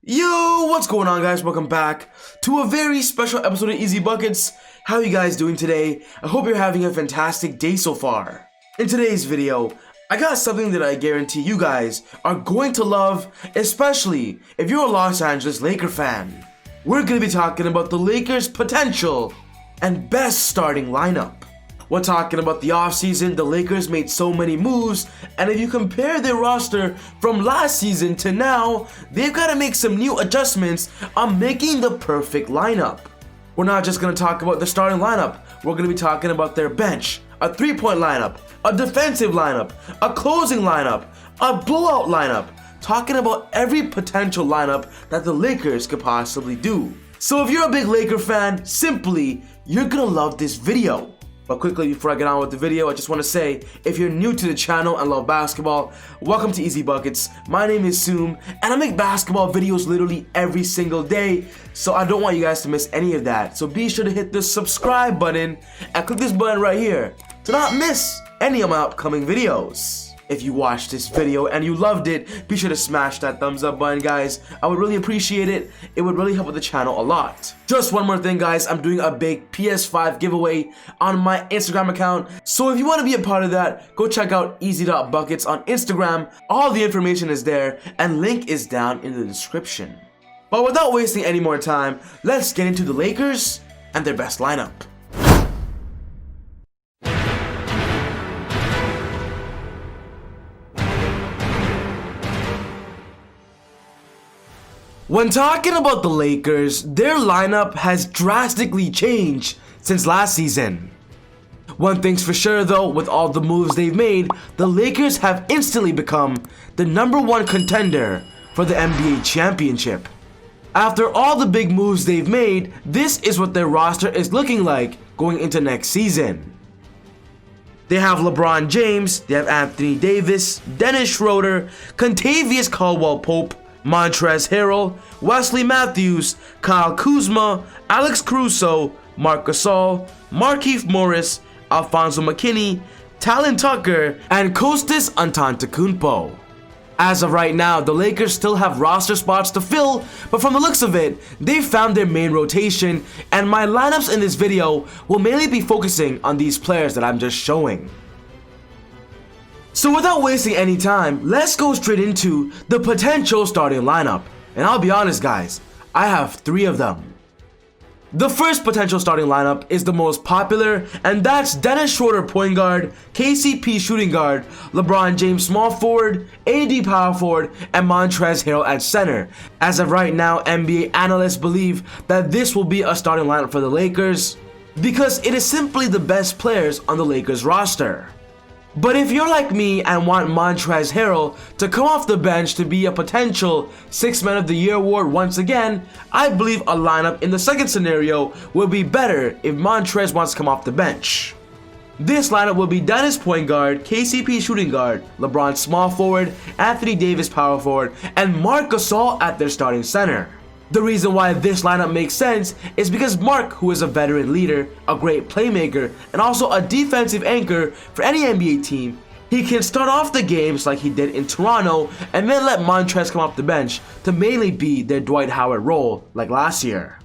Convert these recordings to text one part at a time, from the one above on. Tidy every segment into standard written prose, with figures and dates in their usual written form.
Yo, what's going on, guys? Welcome back to a very special episode of Easy Buckets. How are you guys doing today? I hope you're having a fantastic day so far. In today's video, I got something that I guarantee you guys are going to love, especially if you're a Los Angeles Laker fan. We're going to be talking about the Lakers' potential and best starting lineup. We're talking about the offseason. The Lakers made so many moves, and if you compare their roster from last season to now, they've got to make some new adjustments on making the perfect lineup. We're not just going to talk about the starting lineup, we're going to be talking about their bench, a three-point lineup, a defensive lineup, a closing lineup, a blowout lineup, talking about every potential lineup that the Lakers could possibly do. So if you're a big Laker fan, you're going to love this video. But quickly, before I get on with the video, I just want to say, if you're new to the channel and love basketball, welcome to Easy Buckets. My name is Soom, and I make basketball videos literally every single day, so I don't want you guys to miss any of that. So be sure to hit the subscribe button and click this button right here to not miss any of my upcoming videos. If you watched this video and you loved it, be sure to smash that thumbs up button, guys. I would really appreciate it. It would really help with the channel a lot. Just one more thing, guys. I'm doing a big PS5 giveaway on my Instagram account. So if you want to be a part of that, go check out easy.buckets on Instagram. All the information is there and link is down in the description. But without wasting any more time, let's get into the Lakers and their best lineup. When talking about the Lakers, their lineup has drastically changed since last season. One thing's for sure though, with all the moves they've made, the Lakers have instantly become the #1 contender for the NBA championship. After all the big moves they've made, this is what their roster is looking like going into next season. They have LeBron James, they have Anthony Davis, Dennis Schroeder, Kentavious Caldwell-Pope, Montrezl Harrell, Wesley Matthews, Kyle Kuzma, Alex Caruso, Marc Gasol, Markieff Morris, Alfonso McKinnie, Talon Tucker, and Kostas Antetokounmpo. As of right now, the Lakers still have roster spots to fill, but from the looks of it, they've found their main rotation, and my lineups in this video will mainly be focusing on these players that I'm just showing. So without wasting any time, let's go straight into the potential starting lineup. And I'll be honest, guys, I have 3 of them. The first potential starting lineup is the most popular, and that's Dennis Schroeder point guard, KCP shooting guard, LeBron James small forward, AD power forward, and Montrezl Harrell at center. As of right now, NBA analysts believe that this will be a starting lineup for the Lakers because it is simply the best players on the Lakers roster. But if you're like me and want Montrezl Harrell to come off the bench to be a potential 6th Man of the Year award once again, I believe a lineup in the second scenario will be better if Montrez wants to come off the bench. This lineup will be Dennis point guard, KCP shooting guard, LeBron small forward, Anthony Davis power forward, and Marc Gasol at their starting center. The reason why this lineup makes sense is because Marc, who is a veteran leader, a great playmaker, and also a defensive anchor for any NBA team, he can start off the games like he did in Toronto and then let Montrez come off the bench to mainly be their Dwight Howard role like last year.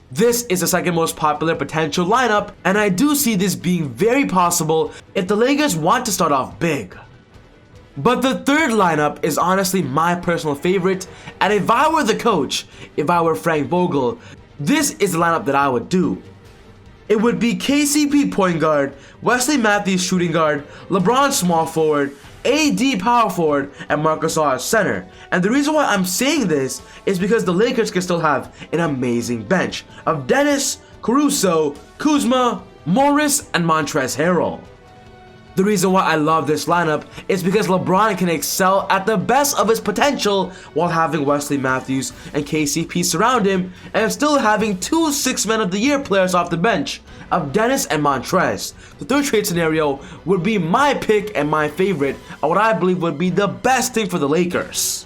This is the second most popular potential lineup, and I do see this being very possible if the Lakers want to start off big. But the third lineup is honestly my personal favorite, and if I were the coach, if I were Frank Vogel, this is the lineup that I would do. It would be KCP point guard, Wesley Matthews shooting guard, LeBron small forward, AD power forward, and Marc Gasol at center. And the reason why I'm saying this is because the Lakers can still have an amazing bench of Dennis, Caruso, Kuzma, Morris, and Montrezl Harrell. The reason why I love this lineup is because LeBron can excel at the best of his potential while having Wesley Matthews and KCP surround him and still having 2 6th Man of the Year players off the bench of Dennis and Montrez. The third trade scenario would be my pick and my favorite of what I believe would be the best thing for the Lakers.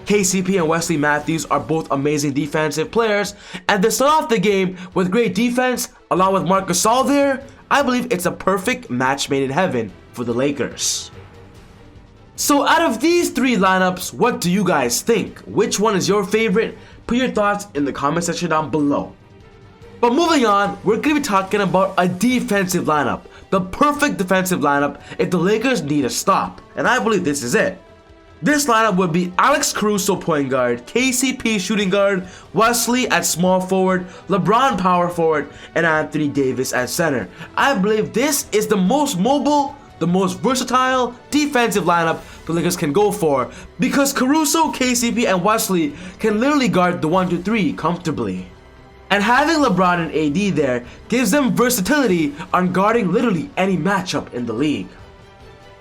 KCP and Wesley Matthews are both amazing defensive players, and to start off the game with great defense along with Marc Gasol there, I believe it's a perfect match made in heaven for the Lakers. So out of these three lineups, what do you guys think? Which one is your favorite? Put your thoughts in the comment section down below. But moving on, we're going to be talking about a defensive lineup. The perfect defensive lineup if the Lakers need a stop. And I believe this is it. This lineup would be Alex Caruso point guard, KCP shooting guard, Wesley at small forward, LeBron power forward, and Anthony Davis at center. I believe this is the most mobile, the most versatile defensive lineup the Lakers can go for because Caruso, KCP, and Wesley can literally guard the 1-3 comfortably. And having LeBron and AD there gives them versatility on guarding literally any matchup in the league.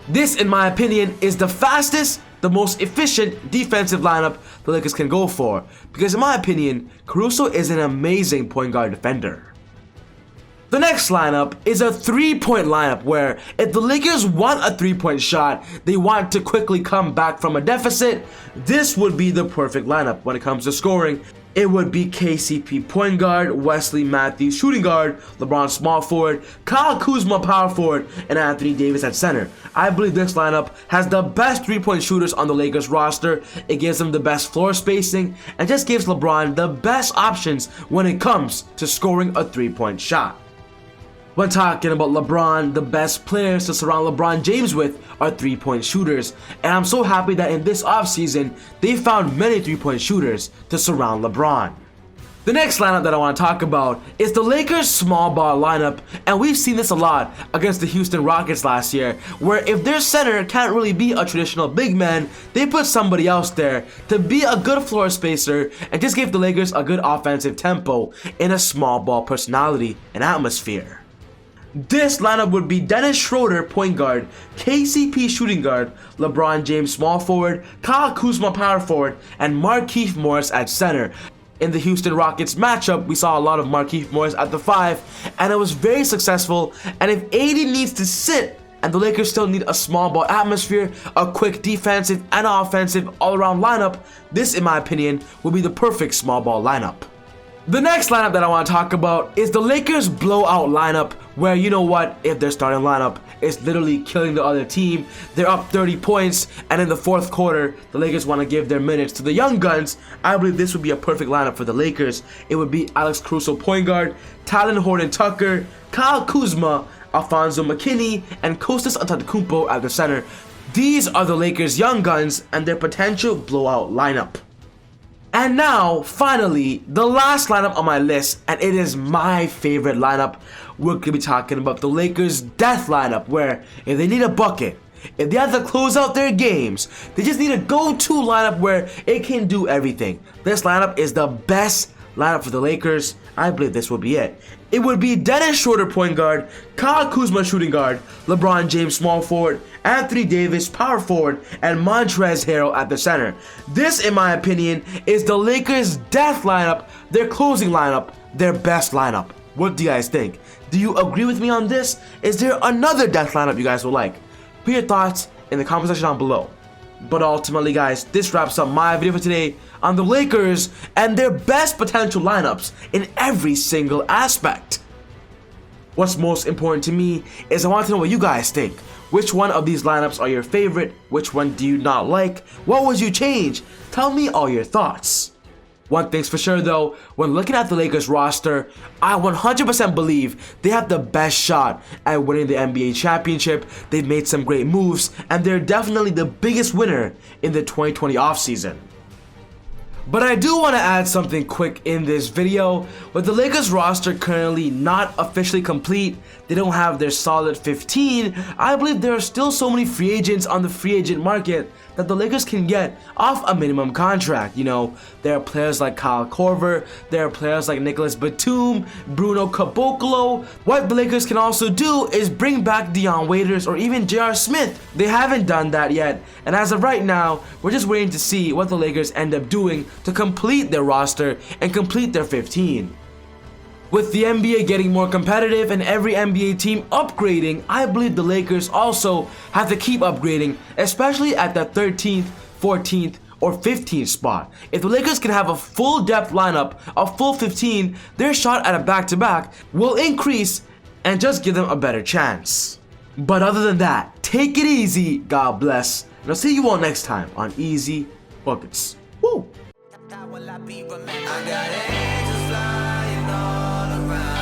This, in my opinion, is the fastest, the most efficient defensive lineup the Lakers can go for because in my opinion, Caruso is an amazing point guard defender. The next lineup is a three-point lineup where if the Lakers want a three-point shot, they want to quickly come back from a deficit, this would be the perfect lineup when it comes to scoring. It would be KCP point guard, Wesley Matthews shooting guard, LeBron small forward, Kyle Kuzma power forward, and Anthony Davis at center. I believe this lineup has the best three-point shooters on the Lakers roster. It gives them the best floor spacing and just gives LeBron the best options when it comes to scoring a three-point shot. When talking about LeBron, the best players to surround LeBron James with are three-point shooters, and I'm so happy that in this offseason, they found many three-point shooters to surround LeBron. The next lineup that I want to talk about is the Lakers small ball lineup, and we've seen this a lot against the Houston Rockets last year, where if their center can't really be a traditional big man, they put somebody else there to be a good floor spacer and just give the Lakers a good offensive tempo in a small ball personality and atmosphere. This lineup would be Dennis Schroeder point guard, KCP shooting guard, LeBron James small forward, Kyle Kuzma power forward, and Markieff Morris at center. In the Houston Rockets matchup, we saw a lot of Markieff Morris at the 5, and it was very successful. And if AD needs to sit, and the Lakers still need a small ball atmosphere, a quick defensive and offensive all-around lineup, this, in my opinion, will be the perfect small ball lineup. The next lineup that I want to talk about is the Lakers blowout lineup where, you know what, if their starting lineup is literally killing the other team, they're up 30 points, and in the fourth quarter, the Lakers want to give their minutes to the young guns. I believe this would be a perfect lineup for the Lakers. It would be Alex Caruso point guard, Talen Horton-Tucker, Kyle Kuzma, Alfonso McKinney, and Kostas Antetokounmpo at the center. These are the Lakers' young guns and their potential blowout lineup. And now, finally, the last lineup on my list, and it is my favorite lineup. We're going to be talking about the Lakers' death lineup, where if they need a bucket, if they have to close out their games, they just need a go-to lineup where it can do everything. This lineup is the best lineup for the Lakers. I believe this will be it. It would be Dennis Schroeder point guard, Kyle Kuzma shooting guard, LeBron James small forward, Anthony Davis power forward, and Montrezl Harrell at the center. This, in my opinion, is the Lakers' death lineup, their closing lineup, their best lineup. What do you guys think? Do you agree with me on this? Is there another death lineup you guys will like? Put your thoughts in the comment section down below. But ultimately, guys, this wraps up my video for today on the Lakers and their best potential lineups in every single aspect. What's most important to me is I want to know what you guys think. Which one of these lineups are your favorite? Which one do you not like? What would you change? Tell me all your thoughts. One thing's for sure though, when looking at the Lakers roster, I 100% believe they have the best shot at winning the NBA championship. They've made some great moves, and they're definitely the biggest winner in the 2020 offseason. But I do want to add something quick in this video. With the Lakers roster currently not officially complete, they don't have their solid 15, I believe there are still so many free agents on the free agent market that the Lakers can get off a minimum contract. You know, there are players like Kyle Korver, there are players like Nicholas Batum, Bruno Caboclo. What the Lakers can also do is bring back Dion Waiters or even J.R. Smith. They haven't done that yet, and as of right now, we're just waiting to see what the Lakers end up doing to complete their roster and complete their 15. With the NBA getting more competitive and every NBA team upgrading, I believe the Lakers also have to keep upgrading, especially at the 13th, 14th, or 15th spot. If the Lakers can have a full depth lineup, a full 15, their shot at a back-to-back will increase and just give them a better chance. But other than that, take it easy, God bless, And I'll see you all next time on Easy Buckets. Woo! I got angels flying all around.